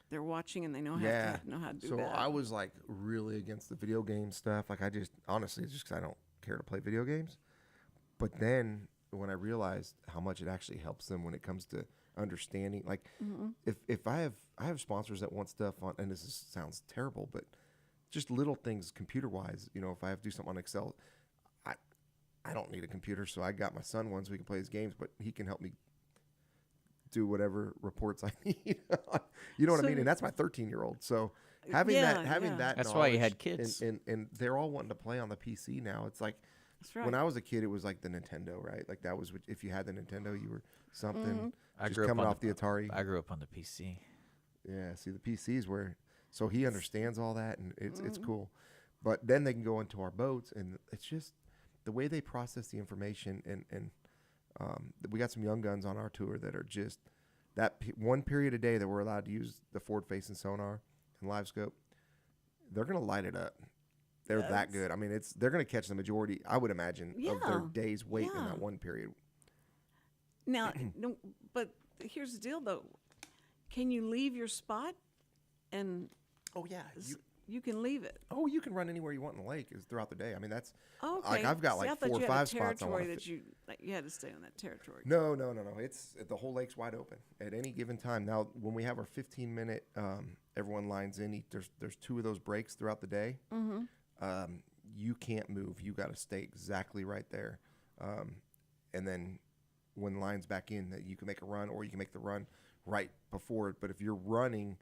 they're watching and they know Yeah. how to do So that. I was like really against the video game stuff. Like I just honestly, it's just 'cause I don't care to play video games. But then when I realized how much it actually helps them when it comes to understanding, like if I have sponsors that want stuff on, and sounds terrible, but just little things computer wise, if I have to do something on Excel, I don't need a computer, so I got my son one so he can play his games, but he can help me do whatever reports I need. You know what I So mean? And that's my 13-year-old. So having Yeah, that That's why you had knowledge, kids. and they're all wanting to play on the PC now. It's like That's right. when I was a kid, it was like the Nintendo, right? Like that was if you had the Nintendo, you were something. I Just grew up coming on off the Atari. I grew up on the PC. Yeah, see the PCs where, so he understands all that, and it's cool. But then they can go into our boats, and it's just the way they process the information. And we got some young guns on our tour that are just one period a day that we're allowed to use the forward-facing sonar and live scope. They're gonna light it up. They're that good. I mean, they're gonna catch the majority, I would imagine, of their Yeah, day's weight in yeah. that one period. Now, no, but here's the deal, though. Can you leave your spot? And Oh yeah, you can leave it. you can run anywhere you want in the lake throughout the day. I mean, that's Oh, okay. like I've got See, I like thought 4 or you 5 had a spots I want territory to that you had to stay on that territory. No. It's the whole lake's wide open at any given time. Now, when we have our 15-minute, everyone lines in. There's 2 of those breaks throughout the day. You can't move. You got to stay exactly right there. And then when lines back in, that you can make a run, or you can make the run right before it. But if you're running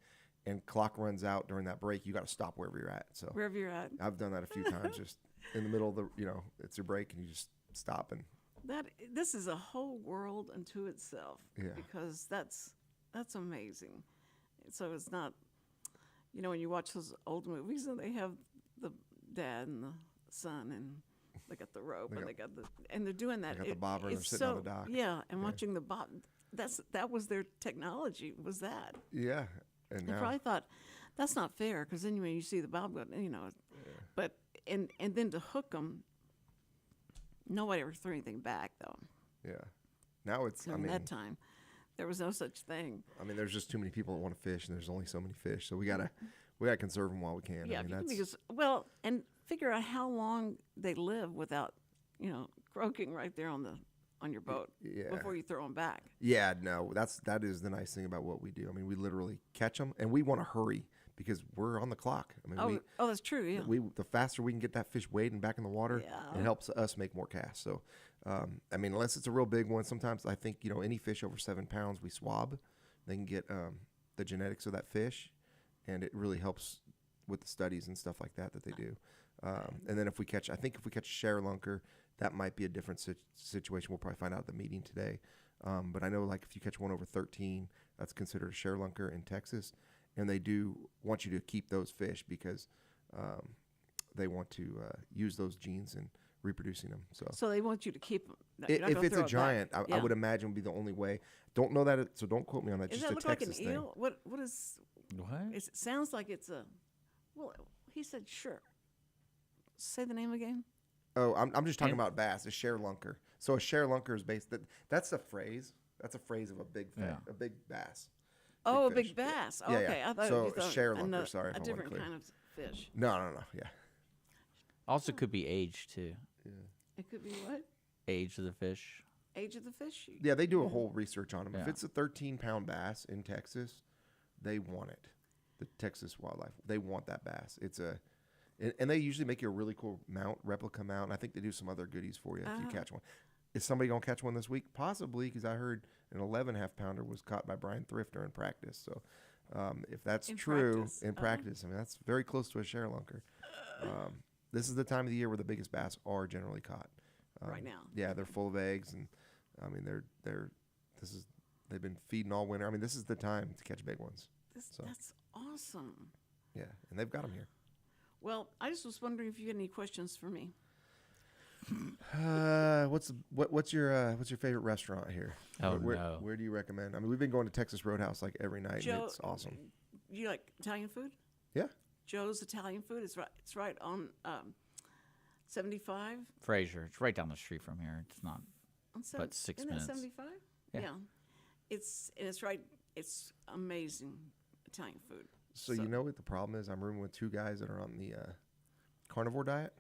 and clock runs out during that break, you got to stop wherever you're at. So Wherever you're at. I've done that a few times, just in the middle of it's your break, and you just stop and. This is a whole world unto itself. Yeah. Because that's amazing. So it's not, when you watch those old movies and they have the dad and the son and they got the rope and they're doing that. They got the bobber and they're it's sitting on the dock. Yeah, and watching the bob. That was their technology. Was that? Yeah, and They now probably thought that's not fair because then when you see the bob go, but and then to hook them. Nobody ever threw anything back, though. yeah, now it's. During that time, there was no such thing. I mean, there's just too many people that want to fish, and there's only so many fish. So we gotta conserve them while we can. Yeah, I mean, because and figure out how long they live without, croaking right there on your boat Yeah. before you throw them back. Yeah, no, that is the nice thing about what we do. I mean, we literally catch them, and we want to hurry because we're on the clock. I mean, That's true. Yeah. the faster we can get that fish wading back in the water, Yeah. it helps us make more casts. So, I mean, unless it's a real big one, sometimes I think any fish over 7 pounds we swab. They can get the genetics of that fish, and it really helps with the studies and stuff like that they do. And then if we catch a share lunker, that might be a different situation. We'll probably find out at the meeting today. But I know, like, if you catch one over 13, that's considered a share lunker in Texas. And they do want you to keep those fish because they want to use those genes in reproducing them. So they want you to keep them. if it's a giant, I would imagine would be the only way. Don't know that, so don't quote me on that. Does Just that a look like Texas an thing. eel? What is? What? It sounds like it's a. Well, he said sure. Say the name again. Oh, I'm just talking about bass. A share lunker. So a share lunker is based. That's a phrase. That's a phrase of a big Yeah. a big bass. Oh, a fish. big bass. Yeah, Okay, yeah. I thought So you thought share lunker, sorry if I a wasn't different clear. kind of fish. No. Yeah. Also could be age too. It could be what? Age of the fish. Age of the fish. Yeah, they do a whole research on them. If Yeah. it's a 13-pound bass in Texas, they want it. The Texas wildlife, they want that bass. And they usually make you a really cool replica mount. And I think they do some other goodies for you if you catch one. Is somebody gonna catch one this week? Possibly, because I heard an 11.5-pounder was caught by Brian Thrifter in practice. So, if that's true in practice, I mean that's very close to a share lunker. This is the time of the year where the biggest bass are generally caught. Right now. Yeah, they're full of eggs, and I mean they've been feeding all winter. I mean, this is the time to catch big ones. That's awesome. Yeah, and they've got them here. Well, I just was wondering if you had any questions for me. What's your favorite restaurant here? Oh, where, no. Where do you recommend? I mean, we've been going to Texas Roadhouse like every night, Joe, and it's awesome. You like Italian food? Yeah. Joe's Italian Food is right. It's right on 75. Fraser. It's right down the street from here. It's not. On But 6 isn't minutes. It 75? Yeah. It's right. It's amazing Italian food. So you know what the problem is? I'm rooming with two guys that are on the carnivore diet.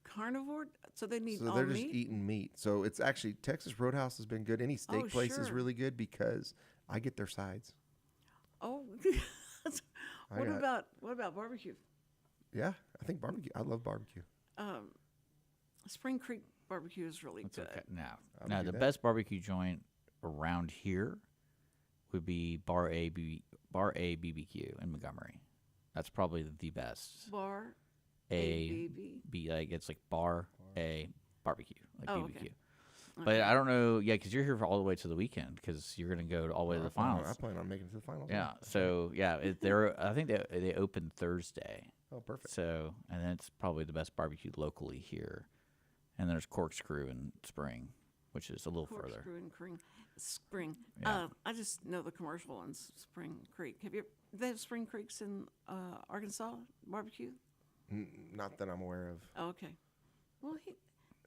Carnivore, so they need So all they're just meat. eating meat. So it's actually Texas Roadhouse has been good. Any steak Oh, place is sure. really good because I get their sides. Oh, I what got- about barbecue? Yeah, I think barbecue. I love barbecue. Spring Creek barbecue is really It's good. okay. No, would no. do The that. best barbecue joint around here would be Bar A BBQ in Montgomery. That's probably the best. Bar A ABB. B like it's like Bar A barbecue like Oh, BBQ. okay. But I don't know. Yeah, because you're here for all the way to the weekend because you're gonna go all the way to the finals. I plan on making it to the finals. Yeah. So yeah, they're. I think they open Thursday. Oh, perfect. So and then it's probably the best barbecue locally here. And there's Corkscrew in Spring, which is a little further. Corkscrew and Spring. Yeah. I just know the commercial ones. Spring Creek. Do they have Spring Creeks in Arkansas barbecue? Not that I'm aware of. Oh, okay. Well,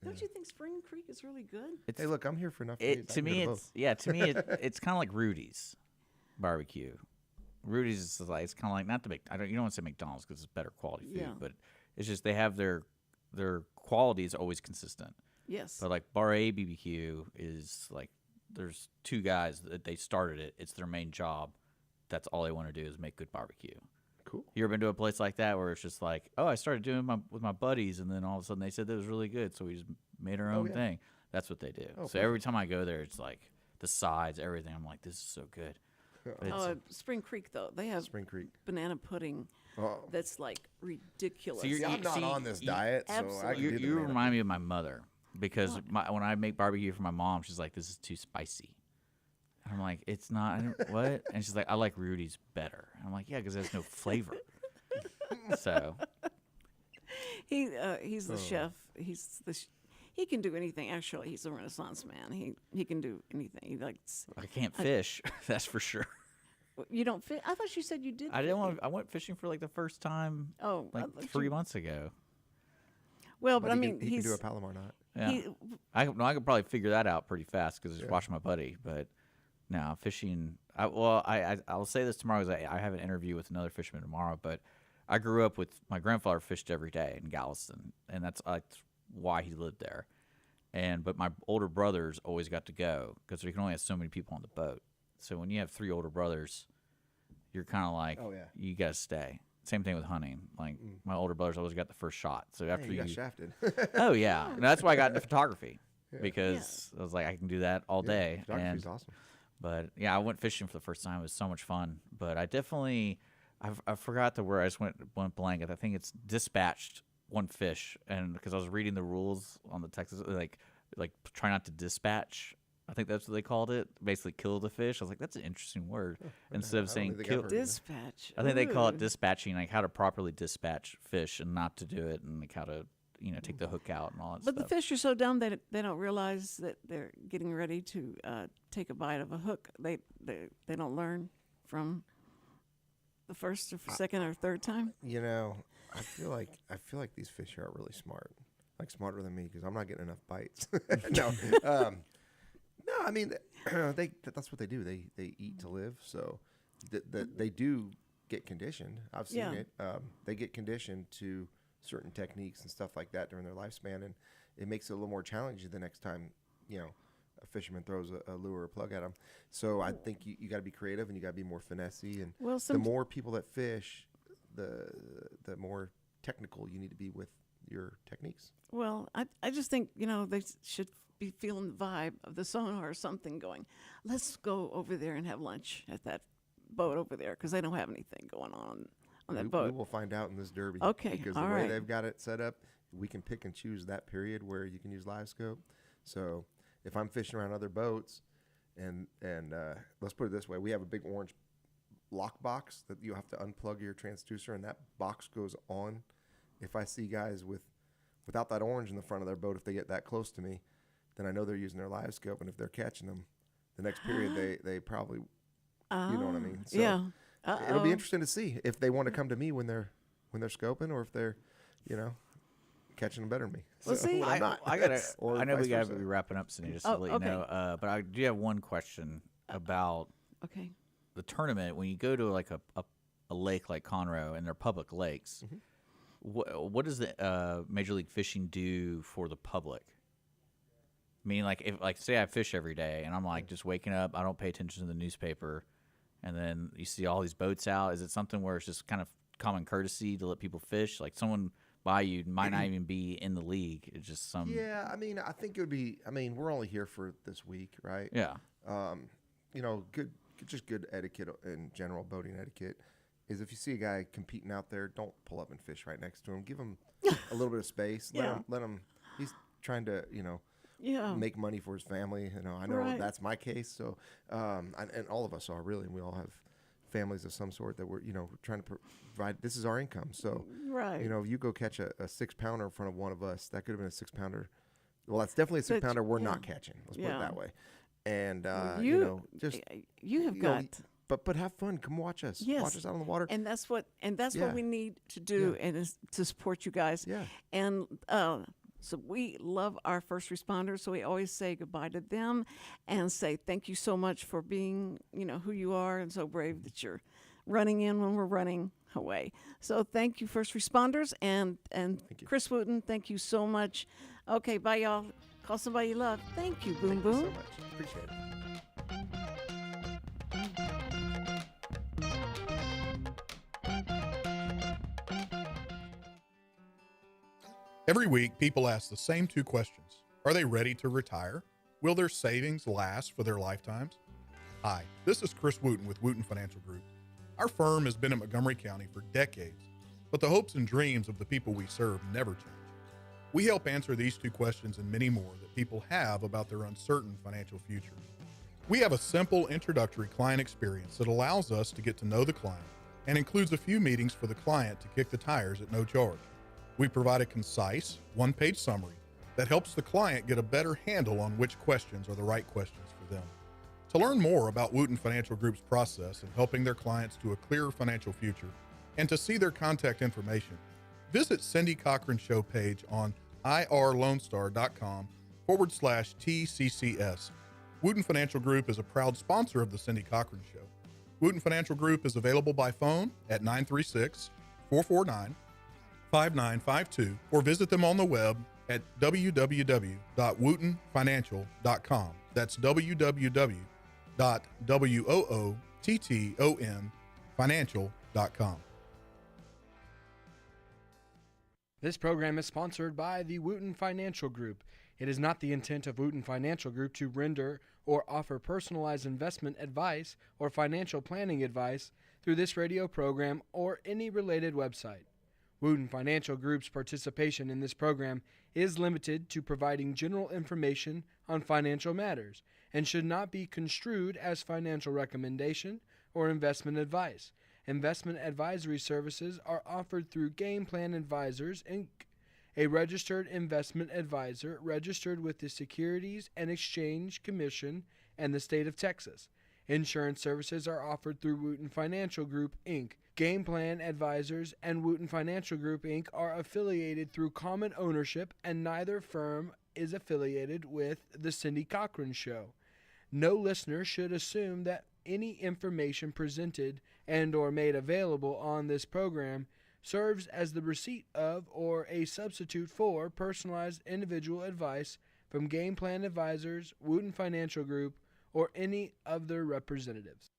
don't you think Spring Creek is really good? Hey, look, I'm here for enough. It to me, it's kind of like Rudy's barbecue. Rudy's is like it's kind of like not the you don't want to say McDonald's because it's better quality food, Yeah. but it's just they have their quality is always consistent. Yes. But like Bar A BBQ is like there's two guys that they started it. It's their main job. That's all they want to do is make good barbecue. Cool. You ever been to a place like that where it's just like, oh, I started doing with my buddies, and then all of a sudden they said that was really good, so we just made our own yeah. thing. That's what they do. Oh, So every time I go there, it's like the sides, everything. I'm like, this is so good. But it's- Spring Creek though, they have Spring Creek. banana pudding Oh. that's like ridiculous. So you're- I'm not see, on this you- diet, so I absolutely. can you do the you banana. remind me of my mother because when I make barbecue for my mom, she's like, this is too spicy. And I'm like, it's not. What? And she's like, I like Rudy's better. And I'm like, yeah, because there's no flavor. So he's the chef. He can do anything. Actually, he's a Renaissance man. He can do anything. He likes. I can't fish. That's for sure. You don't fit. I thought you said you did. I didn't want. I went fishing for like the first time Oh, I like thought 3 you- months ago. Well, But but I he mean, can, he he's can do a Palomar knot. Yeah, he, I could probably figure that out pretty fast because I just watched my buddy. But no, fishing. I'll say this tomorrow because I have an interview with another fisherman tomorrow. But I grew up with my grandfather fished every day in Galveston, and that's why he lived there. But my older brothers always got to go because you can only have so many people on the boat. So when you have 3 older brothers, you're kind of like, Oh, yeah. you got to stay. Same thing with hunting. Like my older brothers always got the first shot. So after Hey, you got shafted. oh yeah, and that's why I got into photography because I was like, I can do that all day. Photography's And awesome. but yeah, I went fishing for the first time. It was so much fun. But I definitely, I forgot the word. I just went blank. I think it's dispatched one fish, and because I was reading the rules on the Texas, like try not to dispatch. I think that's what they called it. Basically, kill the fish. I was like, that's an interesting word. Instead of I don't saying think I've kill, heard of that. dispatch. I think they call it Ooh. dispatching, like how to properly dispatch fish and not to do it, and like how to take the hook out and all that But the stuff. fish are so dumb they don't realize that they're getting ready to take a bite of a hook. They don't learn from the first or second or third time. You know, I feel like these fish are really smart, like smarter than me, because I'm not getting enough bites. No, no. I mean, that's what they do. They eat to live, so they do get conditioned. I've seen Yeah. it. They get conditioned to certain techniques and stuff like that during their lifespan, and it makes it a little more challenging the next time a fisherman throws a lure or a plug at them. So I think you got to be creative and you got to be more finessey. And Well, the more people that fish, the more technical you need to be with your techniques. Well, I just think, they should be feeling the vibe of the sonar or something going, let's go over there and have lunch at that boat over there because they don't have anything going on that We boat. will find out in this derby. Okay, Because all the way right. they've got it set up, we can pick and choose that period where you can use live scope. So if I'm fishing around other boats, and let's put it this way, we have a big orange lock box that you have to unplug your transducer, and that box goes on. If I see guys without that orange in the front of their boat, if they get that close to me, then I know they're using their live scope, and if they're catching them, the next period they probably, you know what I mean? So, yeah. it'll be interesting to see if they want to come to me when they're scoping, or if they're, catching them better than me. Well, see, when I'm not. I gotta. Or I know we vice gotta versa. be wrapping up soon, just to let you okay. know. But I do have one question about Okay. the tournament. When you go to like a lake like Conroe, and they're public lakes, what does the Major League Fishing do for the public? I mean, like, if, like, say I fish every day, and I'm like just waking up, I don't pay attention to the newspaper, and then you see all these boats out. Is it something where it's just kind of common courtesy to let people fish? Like, someone by you might not even be in the league. It's just some. Yeah, I mean, I think it would be. I mean, we're only here for this week, right? Yeah. Good etiquette in general, boating etiquette, is if you see a guy competing out there, don't pull up and fish right next to him. Give him a little bit of space. Let him. He's trying to, make money for his family. I know Right. that's my case. So, and all of us are really. We all have families of some sort that we're, trying to provide. This is our income. So, Right. if you go catch a 6-pounder in front of one of us, that could have been a 6-pounder. Well, that's definitely a 6-pounder we're not catching. Let's put it that way. And you just you have got. but have fun. Come watch us. Yes. Watch us out on the water. And that's what Yeah. we need to do, and is to support you guys. Yeah. And so we love our first responders, so we always say goodbye to them, and say thank you so much for being, who you are, and so brave that you're running in when we're running away. So thank you, first responders, and you. Chris Wootton, thank you so much. Okay, bye, y'all. Call somebody you love. Thank you, Boom Thank you Boom. so much. Appreciate it. Every week, people ask the same 2 questions. Are they ready to retire? Will their savings last for their lifetimes? Hi, this is Chris Wootton with Wootton Financial Group. Our firm has been in Montgomery County for decades, but the hopes and dreams of the people we serve never change. We help answer these 2 questions and many more that people have about their uncertain financial future. We have a simple introductory client experience that allows us to get to know the client and includes a few meetings for the client to kick the tires at no charge. We provide a concise, 1-page summary that helps the client get a better handle on which questions are the right questions for them. To learn more about Wootton Financial Group's process in helping their clients to a clearer financial future and to see their contact information, visit Cindy Cochran's show page on irlonestar.com/TCCS. Wootton Financial Group is a proud sponsor of the Cindy Cochran Show. Wootton Financial Group is available by phone at 936-449-5952 or visit them on the web at www.woottonfinancial.com. That's www.woottonfinancial.com. This program is sponsored by the Wootton Financial Group. It is not the intent of Wootton Financial Group to render or offer personalized investment advice or financial planning advice through this radio program or any related website. Wootton Financial Group's participation in this program is limited to providing general information on financial matters and should not be construed as financial recommendation or investment advice. Investment advisory services are offered through Game Plan Advisors, Inc., a registered investment advisor registered with the Securities and Exchange Commission and the state of Texas. Insurance services are offered through Wootton Financial Group, Inc. Game Plan Advisors and Wootton Financial Group, Inc. are affiliated through common ownership, and neither firm is affiliated with The Cindy Cochran Show. No listener should assume that any information presented and or made available on this program serves as the receipt of or a substitute for personalized individual advice from Game Plan Advisors, Wootton Financial Group, or any of their representatives.